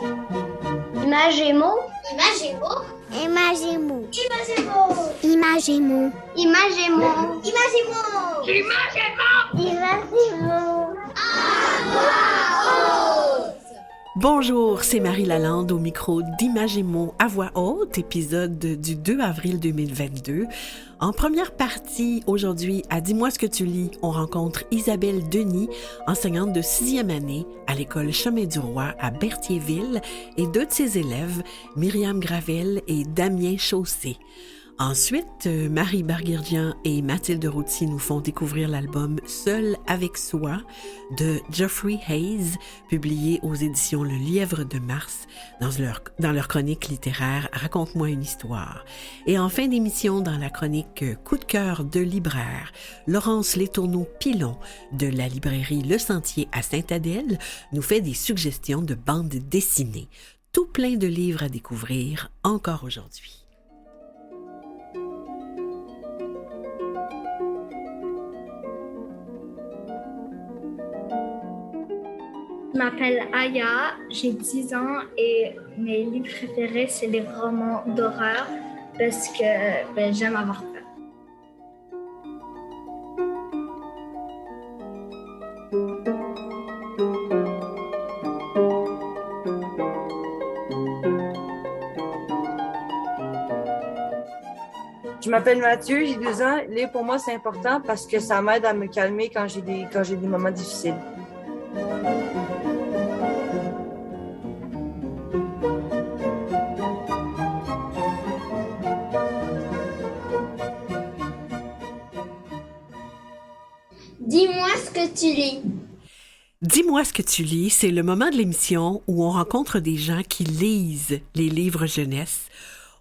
Imagemo. Imagemo. Imagemo. Imagemo. Imagemo. Imagemo. Imagemo. Imagemo. Bonjour, c'est Marie Lalande au micro d'Imagemo à voix haute, épisode du 2 avril 2022. En première partie, aujourd'hui, à Dis-moi ce que tu lis, on rencontre Isabelle Denis, enseignante de 6e année à l'école Chemin du Roi à Berthierville, et deux de ses élèves, Myriam Gravel et Damien Chaussé. Ensuite, Marie Barguirdian et Mathilde Routy nous font découvrir l'album Seul avec soi de Geoffrey Hayes, publié aux éditions Le Lièvre de Mars dans leur chronique littéraire Raconte-moi une histoire. Et en fin d'émission, dans la chronique Coup de cœur de libraire, Laurence Letourneau-Pilon de la librairie Le Sentier à Sainte-Adèle nous fait des suggestions de bandes dessinées. Tout plein de livres à découvrir encore aujourd'hui. Je m'appelle Aya, j'ai 10 ans et mes livres préférés, c'est les romans d'horreur parce que j'aime avoir peur. Je m'appelle Mathieu, j'ai 12 ans. Lire pour moi, c'est important parce que ça m'aide à me calmer quand j'ai des moments difficiles. Dis-moi ce que tu lis. Dis-moi ce que tu lis, c'est le moment de l'émission où on rencontre des gens qui lisent les livres jeunesse.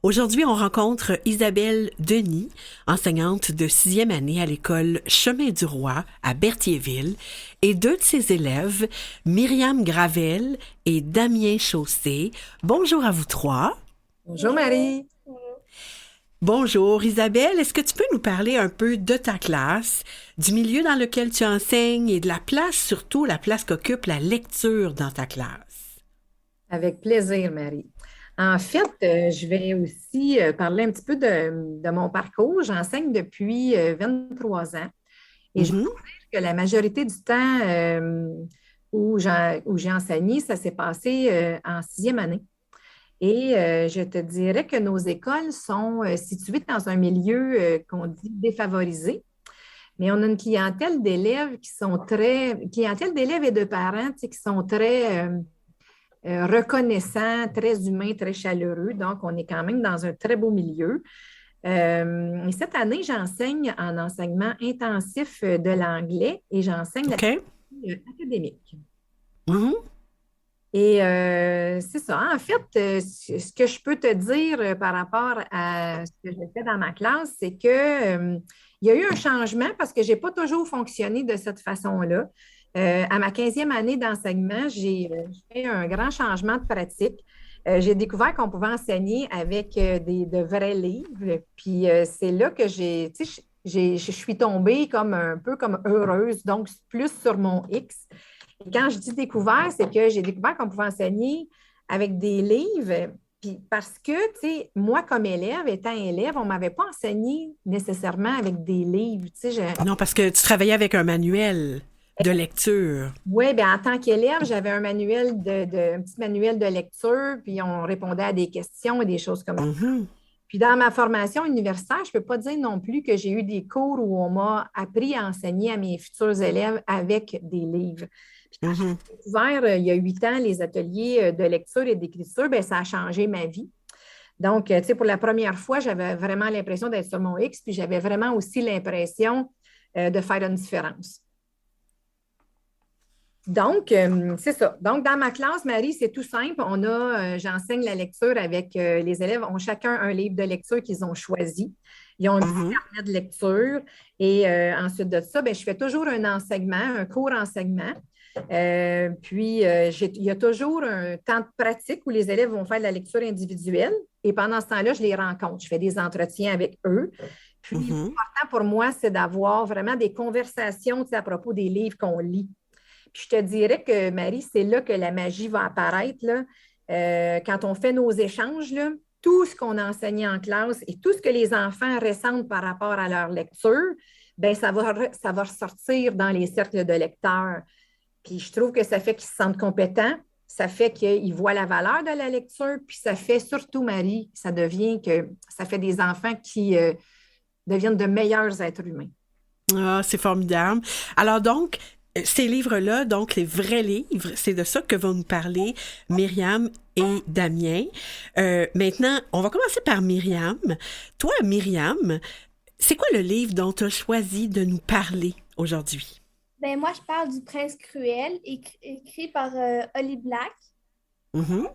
Aujourd'hui, on rencontre Isabelle Denis, enseignante de 6e année à l'école Chemin du Roi à Berthierville, et deux de ses élèves, Myriam Gravel et Damien Chaussé. Bonjour à vous trois. Bonjour Marie. Bonjour Isabelle, est-ce que tu peux nous parler un peu de ta classe, du milieu dans lequel tu enseignes et de la place, surtout la place qu'occupe la lecture dans ta classe? Avec plaisir, Marie. En fait, je vais aussi parler un petit peu de mon parcours. J'enseigne depuis 23 ans et je peux dire que la majorité du temps où j'ai enseigné, ça s'est passé en 6e année. Et je te dirais que nos écoles sont situées dans un milieu qu'on dit défavorisé, mais on a une clientèle d'élèves clientèle d'élèves et de parents, tu sais, qui sont très reconnaissants, très humains, très chaleureux. Donc, on est quand même dans un très beau milieu. Et cette année, j'enseigne en enseignement intensif de l'anglais et j'enseigne la philosophie académique. Mm-hmm. Et c'est ça. En fait, ce que je peux te dire par rapport à ce que j'ai fait dans ma classe, c'est que il y a eu un changement parce que je n'ai pas toujours fonctionné de cette façon-là. À ma 15e année d'enseignement, j'ai fait un grand changement de pratique. J'ai découvert qu'on pouvait enseigner avec de vrais livres. Puis c'est là que je suis tombée comme un peu comme heureuse, donc plus sur mon X. Et quand je dis découvert, c'est que j'ai découvert qu'on pouvait enseigner avec des livres. Puis parce que, tu sais, moi, comme élève, étant élève, on ne m'avait pas enseigné nécessairement avec des livres. Non, parce que tu travaillais avec un manuel de lecture. Oui, bien, en tant qu'élève, j'avais un manuel un petit manuel de lecture, puis on répondait à des questions et des choses comme ça. Puis dans ma formation universitaire, je ne peux pas dire non plus que j'ai eu des cours où on m'a appris à enseigner à mes futurs élèves avec des livres. Puis quand j'ai découvert, il y a 8 ans, les ateliers de lecture et d'écriture, bien, ça a changé ma vie. Donc, tu sais, pour la première fois, j'avais vraiment l'impression d'être sur mon X, puis j'avais vraiment aussi l'impression de faire une différence. Donc, c'est ça. Donc, dans ma classe, Marie, c'est tout simple. J'enseigne la lecture avec les élèves ont chacun un livre de lecture qu'ils ont choisi. Ils ont un petit carnet de lecture. Et ensuite de ça, bien, je fais toujours un court enseignement. Puis, il y a toujours un temps de pratique où les élèves vont faire de la lecture individuelle. Et pendant ce temps-là, je les rencontre. Je fais des entretiens avec eux. Puis, l'important pour moi, c'est d'avoir vraiment des conversations, tu sais, à propos des livres qu'on lit. Puis je te dirais que, Marie, c'est là que la magie va apparaître, là. quand on fait nos échanges, là, tout ce qu'on a enseigné en classe et tout ce que les enfants ressentent par rapport à leur lecture, bien, ça va ressortir dans les cercles de lecteurs. Puis je trouve que ça fait qu'ils se sentent compétents, ça fait qu'ils voient la valeur de la lecture, puis ça fait surtout, Marie, ça fait des enfants qui deviennent de meilleurs êtres humains. Ah, c'est formidable. Alors donc, ces livres-là, donc les vrais livres, c'est de ça que vont nous parler Myriam et Damien. Maintenant, on va commencer par Myriam. Toi, Myriam, c'est quoi le livre dont tu as choisi de nous parler aujourd'hui? Ben moi, je parle du Prince Cruel, écrit par Holly Black. Mm-hmm.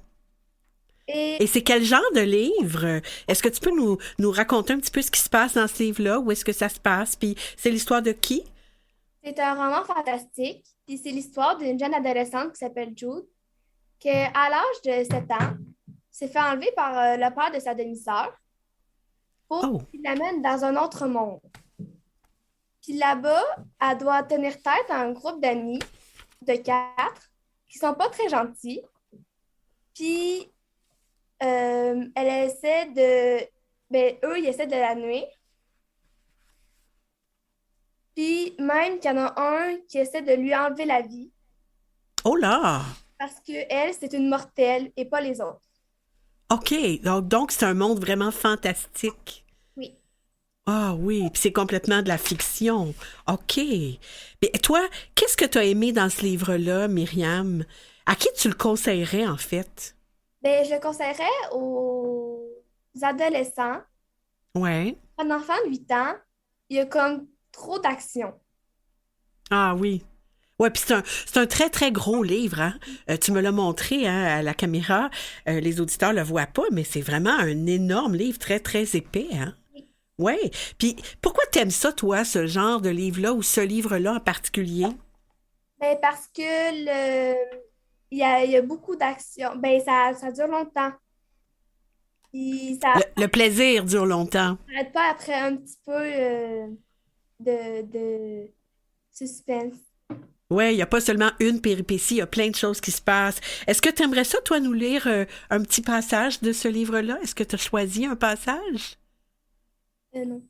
Et Et c'est quel genre de livre? Est-ce que tu peux nous raconter un petit peu ce qui se passe dans ce livre-là? Où est-ce que ça se passe? Puis c'est l'histoire de qui? c'est un roman fantastique. Puis c'est l'histoire d'une jeune adolescente qui s'appelle Jude, qui, à l'âge de 7 ans, s'est fait enlever par le père de sa demi-sœur pour Oh, qu'il l'amène dans un autre monde. Puis là-bas, elle doit tenir tête à un groupe d'amis de 4 qui sont pas très gentils. Puis elle essaie de... Ben, eux, ils essaient de la nuire. Puis même qu'il y en a un qui essaie de lui enlever la vie oh là! parce que elle, c'est une mortelle et pas les autres. OK, donc c'est un monde vraiment fantastique. Oui. Ah oui, puis c'est complètement de la fiction. OK. Mais toi, qu'est-ce que tu as aimé dans ce livre-là, Myriam? À qui tu le conseillerais, en fait? Ben, je le conseillerais aux adolescents. Ouais. Un enfant de 8 ans, il y a comme trop d'action. Ah oui. Ouais, puis c'est un très, très gros livre, hein? Tu me l'as montré, hein, à la caméra. Les auditeurs le voient pas, mais c'est vraiment un énorme livre, très, très épais, hein? Ouais. Puis pourquoi t'aimes ça, toi, ce genre de livre-là ou ce livre-là en particulier? Ben, parce que il y a beaucoup d'action. Ben, ça dure longtemps. Puis ça Le plaisir dure longtemps. n'arrête pas après un petit peu de suspense. Ouais, il n'y a pas seulement une péripétie, il y a plein de choses qui se passent. Est-ce que tu aimerais ça, toi, nous lire un petit passage de ce livre-là? Est-ce que tu as choisi un passage? Non.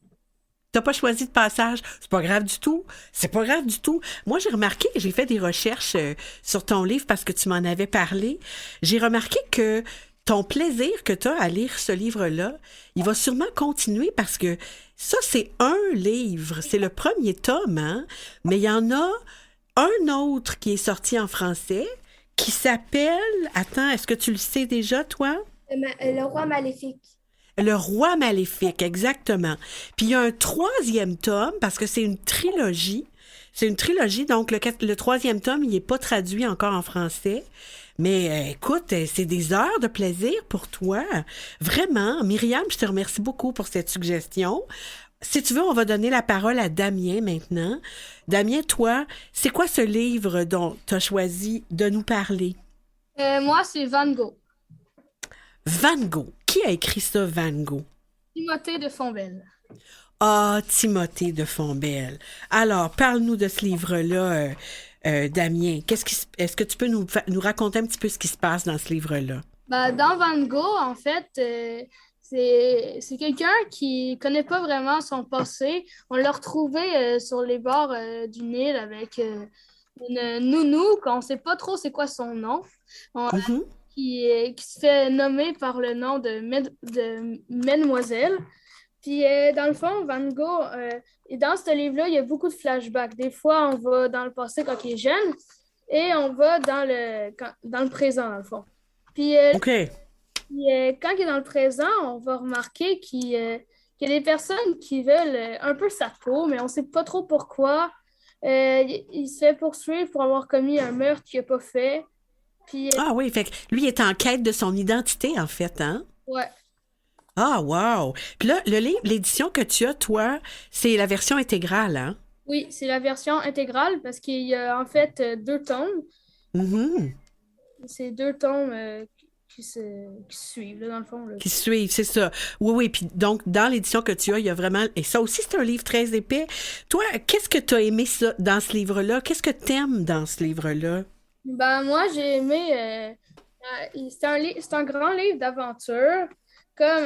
T'as pas choisi de passage? C'est pas grave du tout. C'est pas grave du tout. Moi, j'ai fait des recherches sur ton livre parce que tu m'en avais parlé. J'ai remarqué que ton plaisir que tu as à lire ce livre-là, il va sûrement continuer parce que ça, c'est un livre. C'est le premier tome, hein? Mais il y en a un autre qui est sorti en français qui s'appelle... Attends, est-ce que tu le sais déjà, toi? Le roi maléfique. Le roi maléfique, exactement. Puis il y a un troisième tome, parce que c'est une trilogie. C'est une trilogie, donc le troisième tome, il n'est pas traduit encore en français. Mais écoute, c'est des heures de plaisir pour toi. Vraiment. Myriam, je te remercie beaucoup pour cette suggestion. Si tu veux, on va donner la parole à Damien maintenant. Damien, toi, c'est quoi ce livre dont tu as choisi de nous parler? Moi, c'est Van Gogh. Van Gogh. Qui a écrit ça, Van Gogh? Timothée de Fontbelle. Ah, Timothée de Fontbelle. Alors, parle-nous de ce livre-là, Damien. Est-ce que tu peux nous raconter un petit peu ce qui se passe dans ce livre-là? Ben, dans Van Gogh, en fait, c'est quelqu'un qui connaît pas vraiment son passé. On l'a retrouvé sur les bords du Nil avec une nounou, qu'on sait pas trop c'est quoi son nom. Mhm. Qui se fait nommer par le nom de Mademoiselle. Puis, dans le fond, Van Gogh, et dans ce livre-là, il y a beaucoup de flashbacks. Des fois, on va dans le passé quand il est jeune et on va dans le présent, dans le fond. Puis, OK. quand il est dans le présent, on va remarquer qu'il y a des personnes qui veulent un peu sa peau, mais on ne sait pas trop pourquoi. Il se fait poursuivre pour avoir commis un meurtre qu'il n'a pas fait. Puis, Ah oui, fait que lui est en quête de son identité, en fait, hein? ouais. Ah, wow! Puis là, le livre, l'édition que tu as, toi, c'est la version intégrale, hein? Oui, c'est la version intégrale parce qu'il y a en fait 2 tomes. Mhm. C'est 2 tomes qui se suivent, là, dans le fond. Là. Qui suivent, c'est ça. Oui, oui. Puis donc, dans l'édition que tu as, il y a vraiment... Et ça aussi, c'est un livre très épais. Toi, qu'est-ce que tu as aimé ça, dans ce livre-là? Qu'est-ce que tu aimes dans ce livre-là? Ben, moi, j'ai aimé C'est un grand livre d'aventure. Comme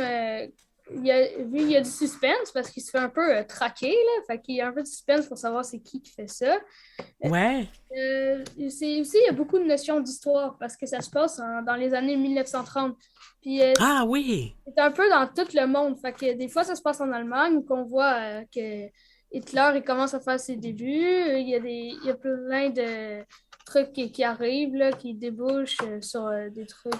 il y a du suspense parce qu'il se fait un peu traquer, là. Fait qu'il y a un peu de suspense pour savoir c'est qui fait ça. Ouais. C'est aussi, il y a beaucoup de notions d'histoire parce que ça se passe dans les années 1930. Puis Ah oui. c'est un peu dans tout le monde. Fait que des fois, ça se passe en Allemagne où qu'on voit que Hitler il commence à faire ses débuts. Il y a plein de trucs qui arrivent, là, qui débouchent sur des trucs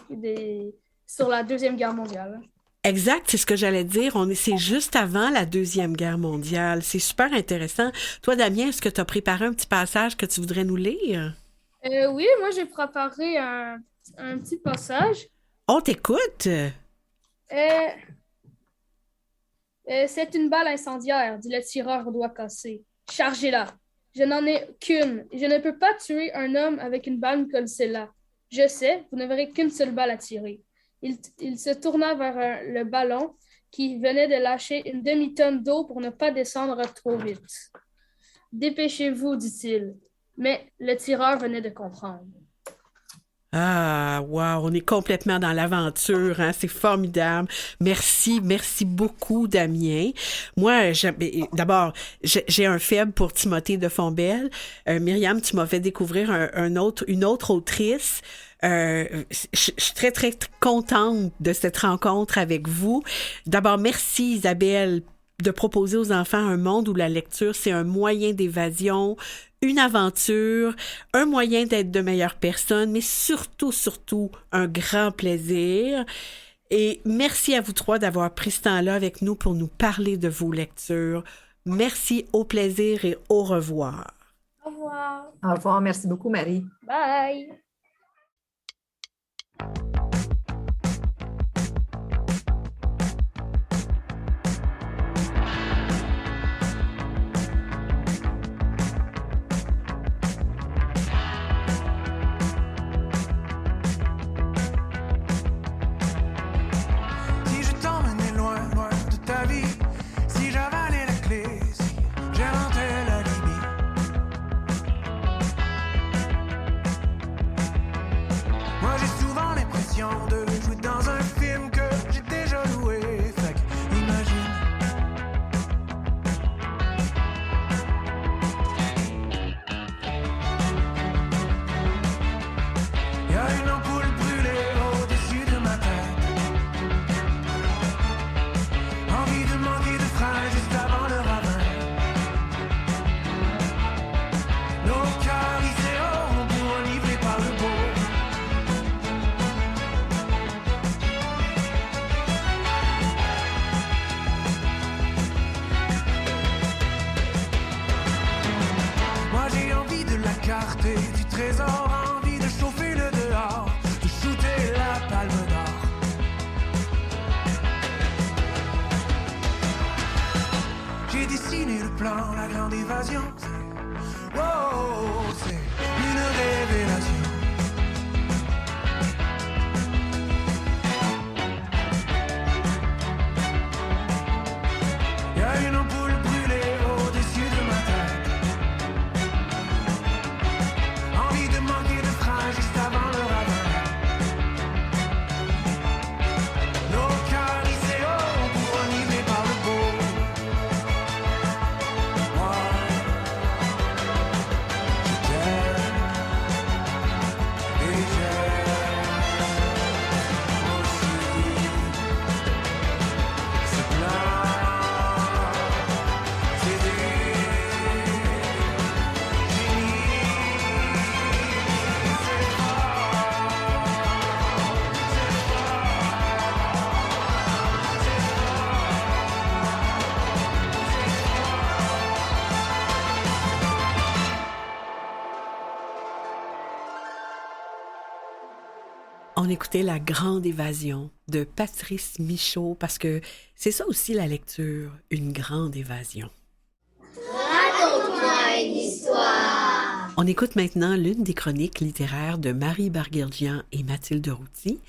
sur la Deuxième Guerre mondiale. Exact, c'est ce que j'allais dire. C'est juste avant la Deuxième Guerre mondiale. C'est super intéressant. Toi, Damien, est-ce que tu as préparé un petit passage que tu voudrais nous lire? Oui, moi, j'ai préparé un petit passage. On t'écoute. Euh, c'est une balle incendiaire, dit le tireur au doigt cassé. Chargez-la. Je n'en ai qu'une. Je ne peux pas tuer un homme avec une balle comme celle-là. Je sais, vous n'aurez qu'une seule balle à tirer. Il se tourna vers le ballon qui venait de lâcher une demi-tonne d'eau pour ne pas descendre trop vite. Dépêchez-vous, dit-il. Mais le tireur venait de comprendre. Ah, wow, on est complètement dans l'aventure, hein? C'est formidable. Merci beaucoup, Damien. Moi, d'abord, j'ai un faible pour Timothée de Fontbelle. Myriam, tu m'as fait découvrir une autre autrice. Je suis très, très contente de cette rencontre avec vous. D'abord, merci Isabelle de proposer aux enfants un monde où la lecture, c'est un moyen d'évasion, une aventure, un moyen d'être de meilleures personnes, mais surtout, un grand plaisir. Et merci à vous trois d'avoir pris ce temps-là avec nous pour nous parler de vos lectures. Merci, au plaisir et au revoir. Au revoir. Au revoir. Merci beaucoup, Marie. Bye! Du trésor, envie de chauffer le dehors, de shooter la palme d'or. J'ai dessiné le plan, la grande évasion. C'est une révélation. Il y a une ampoule brûlée au-dessus de ma tête. Envie de manquer de frein juste avant le ravin. Nos cœurs hissés haut pour enivrer par le beau. Moi, je t'aime et j'aime aussi ce plein, ces idées, génie. On écoutait La Grande Évasion de Patrice Michaud parce que c'est ça aussi la lecture, une grande évasion. Raconte-moi une histoire. On écoute maintenant l'une des chroniques littéraires de Marie Barguerdjian et Mathilde Routy.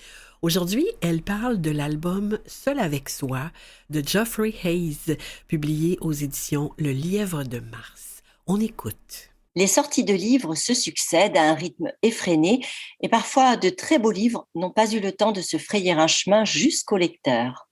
Aujourd'hui, elle parle de l'album Seul avec soi de Geoffrey Hayes, publié aux éditions Le Lièvre de Mars. On écoute. Les sorties de livres se succèdent à un rythme effréné et parfois de très beaux livres n'ont pas eu le temps de se frayer un chemin jusqu'au lecteur.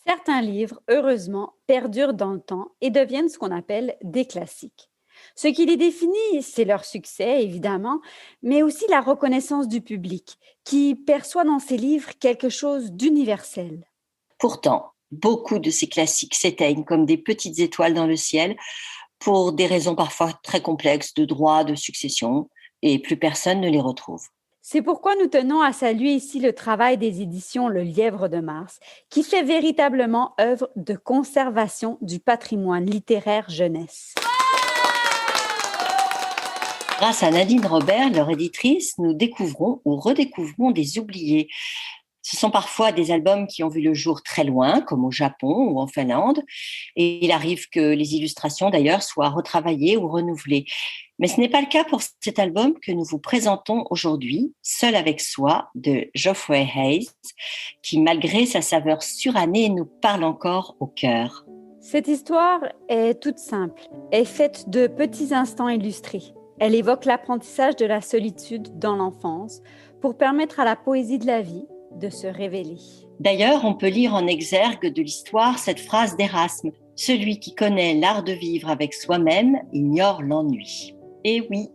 Certains livres, heureusement, perdurent dans le temps et deviennent ce qu'on appelle des classiques. Ce qui les définit, c'est leur succès, évidemment, mais aussi la reconnaissance du public, qui perçoit dans ces livres quelque chose d'universel. Pourtant, beaucoup de ces classiques s'éteignent comme des petites étoiles dans le ciel pour des raisons parfois très complexes de droit, de succession, et plus personne ne les retrouve. C'est pourquoi nous tenons à saluer ici le travail des éditions Le Lièvre de Mars, qui fait véritablement œuvre de conservation du patrimoine littéraire jeunesse. Grâce à Nadine Robert, leur éditrice, nous découvrons ou redécouvrons des oubliés. Ce sont parfois des albums qui ont vu le jour très loin, comme au Japon ou en Finlande, et il arrive que les illustrations d'ailleurs soient retravaillées ou renouvelées. Mais ce n'est pas le cas pour cet album que nous vous présentons aujourd'hui, Seul avec soi, de Geoffrey Hayes, qui malgré sa saveur surannée nous parle encore au cœur. Cette histoire est toute simple, est faite de petits instants illustrés. Elle évoque l'apprentissage de la solitude dans l'enfance pour permettre à la poésie de la vie de se révéler. D'ailleurs, on peut lire en exergue de l'histoire cette phrase d'Erasme : « Celui qui connaît l'art de vivre avec soi-même ignore l'ennui ». Et oui,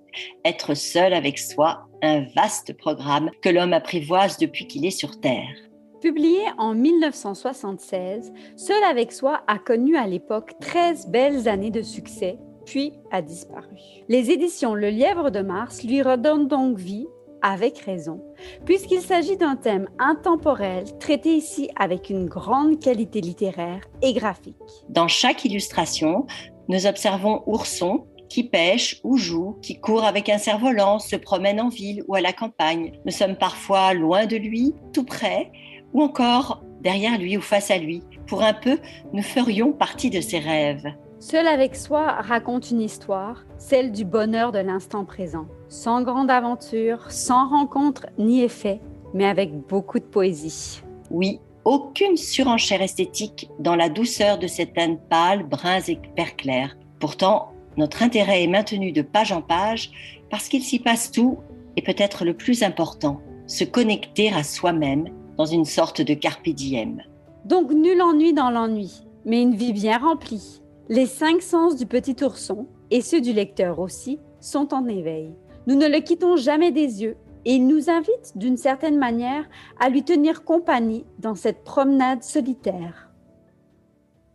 être seul avec soi, un vaste programme que l'homme apprivoise depuis qu'il est sur Terre. Publié en 1976, Seul avec soi a connu à l'époque 13 belles années de succès, puis a disparu. Les éditions Le Lièvre de Mars lui redonnent donc vie, avec raison, puisqu'il s'agit d'un thème intemporel traité ici avec une grande qualité littéraire et graphique. Dans chaque illustration, nous observons Ourson qui pêche ou joue, qui court avec un cerf-volant, se promène en ville ou à la campagne. Nous sommes parfois loin de lui, tout près, ou encore derrière lui ou face à lui. Pour un peu, nous ferions partie de ses rêves. Seul avec soi raconte une histoire, celle du bonheur de l'instant présent, sans grande aventure, sans rencontre ni effet, mais avec beaucoup de poésie. Oui, aucune surenchère esthétique dans la douceur de ces teintes pâles, bruns et vert clair. Pourtant, notre intérêt est maintenu de page en page parce qu'il s'y passe tout et peut-être le plus important, se connecter à soi-même dans une sorte de carpe diem. Donc nul ennui dans l'ennui, mais une vie bien remplie. Les 5 sens du petit ourson, et ceux du lecteur aussi, sont en éveil. Nous ne le quittons jamais des yeux et il nous invite d'une certaine manière à lui tenir compagnie dans cette promenade solitaire.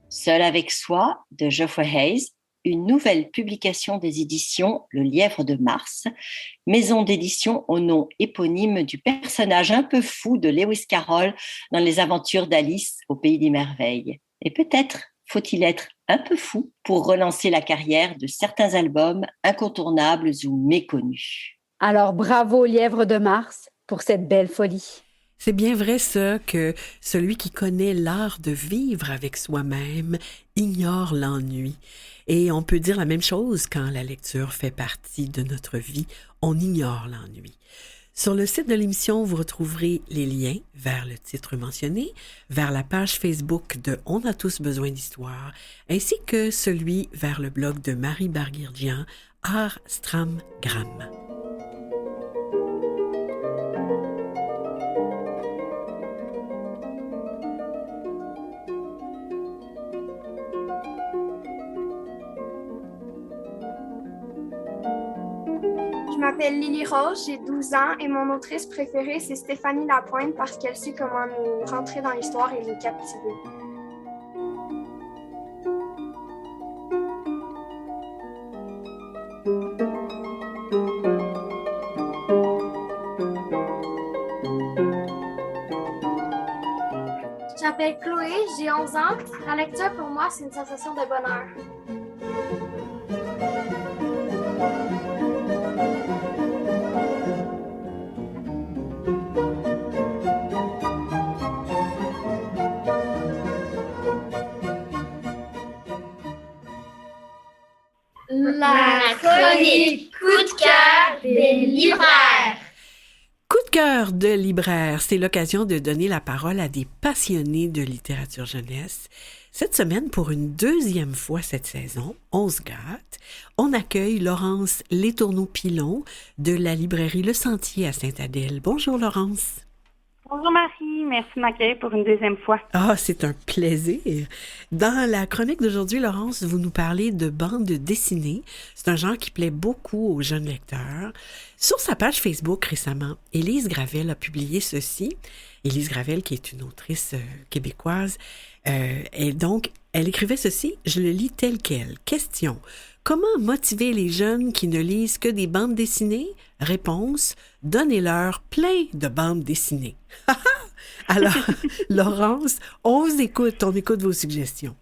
Seul avec soi, de Geoffrey Hayes, une nouvelle publication des éditions Le Lièvre de Mars, maison d'édition au nom éponyme du personnage un peu fou de Lewis Carroll dans les aventures d'Alice au Pays des Merveilles. Et peut-être faut-il être un peu fou pour relancer la carrière de certains albums incontournables ou méconnus. Alors bravo Lièvre de Mars pour cette belle folie. C'est bien vrai ça que celui qui connaît l'art de vivre avec soi-même ignore l'ennui. Et on peut dire la même chose quand la lecture fait partie de notre vie, on ignore l'ennui. Sur le site de l'émission, vous retrouverez les liens vers le titre mentionné, vers la page Facebook de On a tous besoin d'histoire, ainsi que celui vers le blog de Marie Barguirgian, Art Stram Gram. Je m'appelle Lily Rose, j'ai 12 ans et mon autrice préférée, c'est Stéphanie Lapointe parce qu'elle sait comment nous rentrer dans l'histoire et nous captiver. Je m'appelle Chloé, j'ai 11 ans. La lecture pour moi, c'est une sensation de bonheur. La chronique coup de cœur des libraires. Coup de cœur de libraire, c'est l'occasion de donner la parole à des passionnés de littérature jeunesse. Cette semaine, pour une deuxième fois cette saison, on se gâte, on accueille Laurence Letourneau-Pilon de la librairie Le Sentier à Sainte-Adèle. Bonjour Laurence. Bonjour Marie, merci de m'accueillir pour une deuxième fois. Ah, c'est un plaisir. Dans la chronique d'aujourd'hui, Laurence, vous nous parlez de bande dessinée. C'est un genre qui plaît beaucoup aux jeunes lecteurs. Sur sa page Facebook récemment, Élise Gravel a publié ceci. Élise Gravel, qui est une autrice québécoise, et donc, elle écrivait ceci, je le lis tel quel. Question, comment motiver les jeunes qui ne lisent que des bandes dessinées? Réponse, donnez-leur plein de bandes dessinées. Alors, Laurence, on écoute vos suggestions.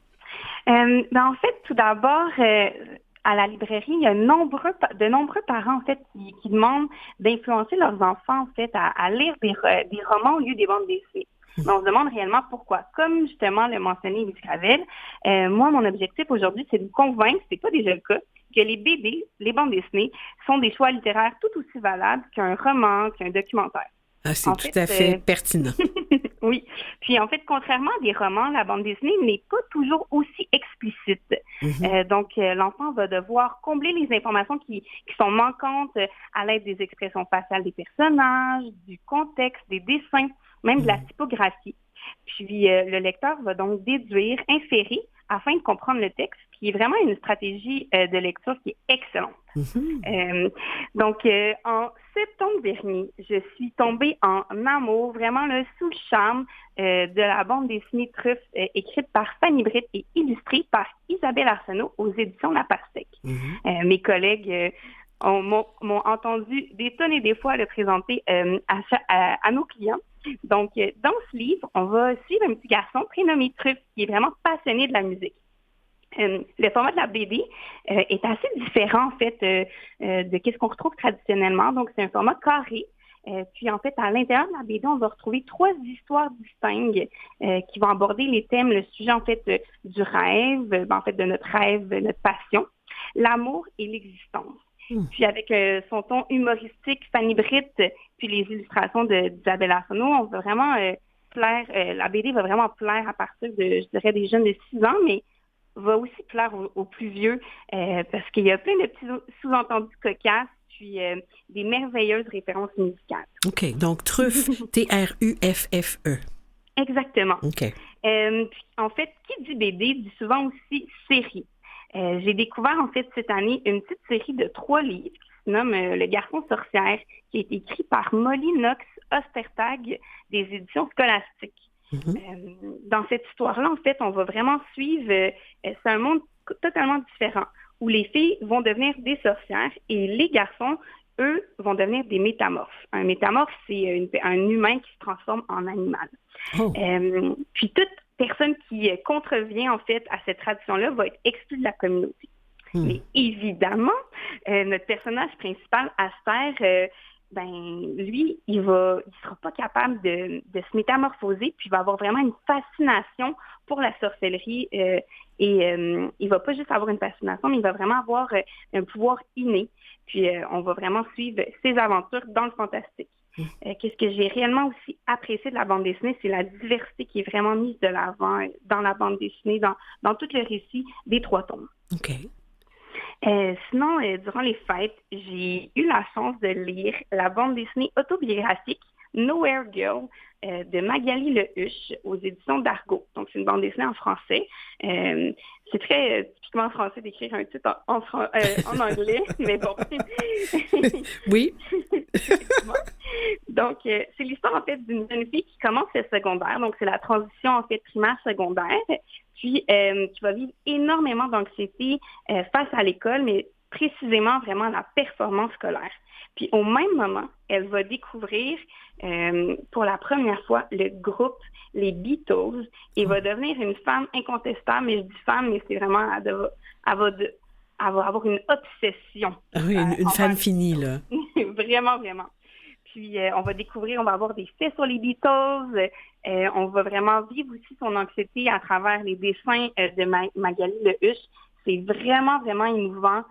En fait, tout d'abord, à la librairie, il y a de nombreux parents en fait qui demandent d'influencer leurs enfants en fait à lire des romans au lieu des bandes dessinées. Mais on se demande réellement pourquoi. Comme justement le mentionnait Élise Gravel, moi, mon objectif aujourd'hui, c'est de vous convaincre, c'est pas déjà le cas, que les BD, les bandes dessinées, sont des choix littéraires tout aussi valables qu'un roman, qu'un documentaire. Ah, c'est tout à fait pertinent. Oui. Puis, en fait, contrairement à des romans, la bande dessinée n'est pas toujours aussi explicite. Donc, l'enfant va devoir combler les informations qui sont manquantes à l'aide des expressions faciales des personnages, du contexte, des dessins, même de la typographie. Puis, le lecteur va donc déduire, inférer, afin de comprendre le texte, qui est vraiment une stratégie de lecture qui est excellente. Donc, en septembre dernier, je suis tombée en amour, vraiment sous le charme de la bande dessinée Truffe, écrite par Fanny Britt et illustrée par Isabelle Arsenault aux éditions La Pastèque. Mes collègues m'ont entendu des tonnes et des fois le présenter à nos clients. Donc, dans ce livre, on va suivre un petit garçon prénommé Truffe qui est vraiment passionné de la musique. Le format de la BD est assez différent, en fait, de ce qu'on retrouve traditionnellement. Donc, c'est un format carré. Puis, en fait, à l'intérieur de la BD, on va retrouver 3 histoires distinctes qui vont aborder les thèmes, le sujet, en fait, du rêve, en fait, de notre rêve, notre passion, l'amour et l'existence. Puis, avec son ton humoristique, Fanny Britt, puis les illustrations d'Isabelle Arsenault, on va vraiment plaire, la BD va vraiment plaire à partir de, je dirais, des jeunes de 6 ans, mais va aussi plaire aux plus vieux parce qu'il y a plein de petits sous-entendus cocasses puis des merveilleuses références musicales. OK, donc Truffe, T-R-U-F-F-E. Exactement. OK. Puis, en fait, qui dit BD dit souvent aussi série. J'ai découvert en fait cette année une petite série de 3 livres qui se nomme Le Garçon sorcière, qui a été écrit par Molly Knox Ostertag des éditions Scolastiques. Dans cette histoire-là, en fait, on va vraiment suivre, c'est un monde totalement différent, où les filles vont devenir des sorcières et les garçons, eux, vont devenir des métamorphes. Un métamorphe, c'est un humain qui se transforme en animal. Puis toute personne qui contrevient, en fait, à cette tradition-là va être exclue de la communauté. Mais évidemment, notre personnage principal, Aster, lui, il sera pas capable de se métamorphoser, puis il va avoir vraiment une fascination pour la sorcellerie et il va pas juste avoir une fascination, mais il va vraiment avoir un pouvoir inné. Puis on va vraiment suivre ses aventures dans le fantastique. Qu'est-ce que j'ai réellement aussi apprécié de la bande dessinée, c'est la diversité qui est vraiment mise de l'avant dans la bande dessinée, dans tout le récit des 3 tomes. OK. Sinon, durant les fêtes, j'ai eu la chance de lire la bande dessinée autobiographique Nowhere Girl de Magali Lehuche aux éditions d'Argo. Donc, c'est une bande dessinée en français. C'est très typiquement français d'écrire un titre en anglais, mais bon. Oui. Donc, c'est l'histoire, en fait, d'une jeune fille qui commence le secondaire. Donc, c'est la transition, en fait, primaire-secondaire. Puis, qui va vivre énormément d'anxiété face à l'école, mais précisément vraiment la performance scolaire. Puis, au même moment, elle va découvrir pour la première fois le groupe les Beatles et va devenir une femme incontestable. Mais je dis femme, mais c'est vraiment, elle va avoir une obsession. Ah oui, une fan finie, là. Vraiment, vraiment. Puis, on va avoir des faits sur les Beatles. On va vraiment vivre aussi son anxiété à travers les dessins de Magali Lehuche. C'est vraiment, vraiment émouvant.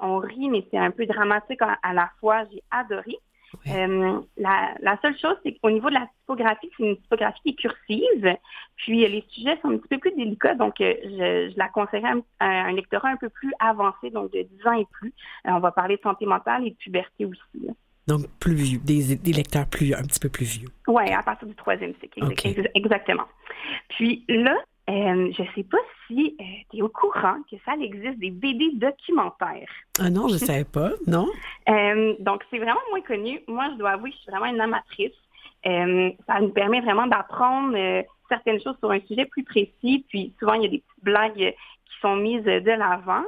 On rit, mais c'est un peu dramatique à la fois. J'ai adoré. La seule chose, c'est qu'au niveau de la typographie, c'est une typographie qui est cursive, puis les sujets sont un petit peu plus délicats, donc je la conseillerais à un lectorat un peu plus avancé, donc de 10 ans et plus. On va parler de santé mentale et de puberté aussi, là. Donc, plus vieux, des lecteurs un petit peu plus vieux. Oui, à partir du 3e cycle, exactement. Puis là, je ne sais pas si tu es au courant que ça existe des BD documentaires. Ah non, je ne savais pas, non? Donc, c'est vraiment moins connu. Moi, je dois avouer que je suis vraiment une amatrice. Ça nous permet vraiment d'apprendre certaines choses sur un sujet plus précis. Puis, souvent, il y a des petites blagues qui sont mises de l'avant.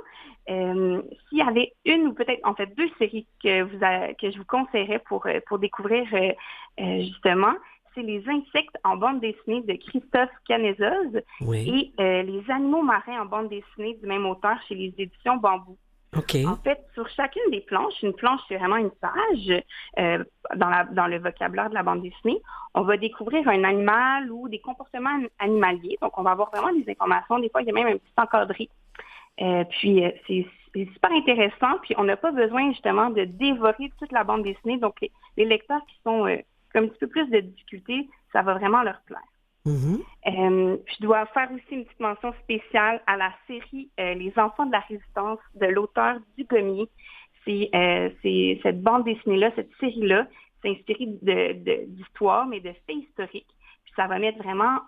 S'il y avait une ou peut-être en fait 2 séries que je vous conseillerais pour découvrir justement, c'est Les insectes en bande dessinée de Christophe Canezoz et Les animaux marins en bande dessinée du même auteur chez les éditions Bambou. Okay. En fait, sur chacune des planches, une planche c'est vraiment une page dans le vocabulaire de la bande dessinée, on va découvrir un animal ou des comportements animaliers. Donc on va avoir vraiment des informations. Des fois, il y a même un petit encadré. Puis c'est super intéressant, puis on n'a pas besoin justement de dévorer toute la bande dessinée, donc les lecteurs qui sont comme un petit peu plus de difficulté, ça va vraiment leur plaire. Je dois faire aussi une petite mention spéciale à la série Les enfants de la résistance de l'auteur Dugommier. C'est cette bande dessinée-là, cette série-là, c'est inspiré d'histoires, mais de faits historiques. Puis ça va mettre vraiment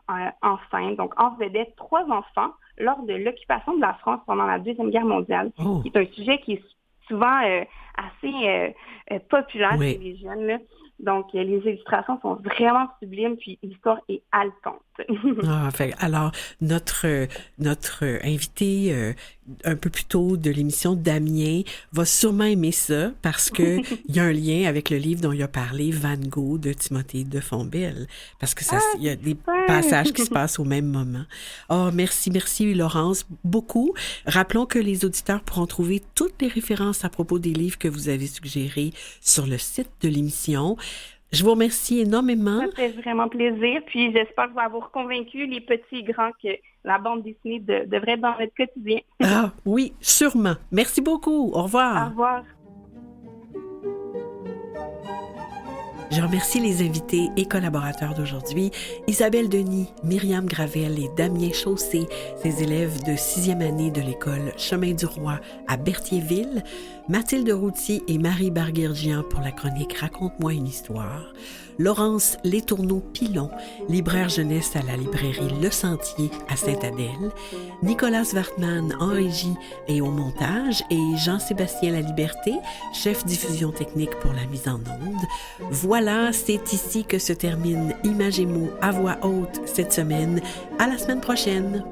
en scène, donc en vedette 3 enfants lors de l'occupation de la France pendant la Deuxième Guerre mondiale, qui est un sujet qui est souvent assez populaire chez les jeunes, là. Donc, les illustrations sont vraiment sublimes, puis l'histoire est haletante. Alors, notre invité un peu plus tôt de l'émission, Damien, va sûrement aimer ça parce qu'il y a un lien avec le livre dont il a parlé, Van Gogh, de Timothée de Fonbelle, parce que il y a des passages qui se passent au même moment. Oh, merci Laurence, beaucoup. Rappelons que les auditeurs pourront trouver toutes les références à propos des livres que vous avez suggérés sur le site de l'émission. Je vous remercie énormément. Ça fait vraiment plaisir. Puis j'espère vous avoir convaincu, les petits et grands, que la bande dessinée devrait être dans notre quotidien. Ah oui, sûrement. Merci beaucoup. Au revoir. Au revoir. Je remercie les invités et collaborateurs d'aujourd'hui, Isabelle Denis, Myriam Gravel et Damien Chaussé, ces élèves de 6e année de l'école Chemin du Roi à Berthierville, Mathilde Routier et Marie Barguergian pour la chronique Raconte-moi une histoire, Laurence Letourneau-Pilon, libraire jeunesse à la librairie Le Sentier à Sainte-Adèle, Nicolas Wartman en régie et au montage et Jean-Sébastien Laliberté, chef diffusion technique pour la mise en onde. Voilà, c'est ici que se termine Images et mots à voix haute cette semaine. À la semaine prochaine!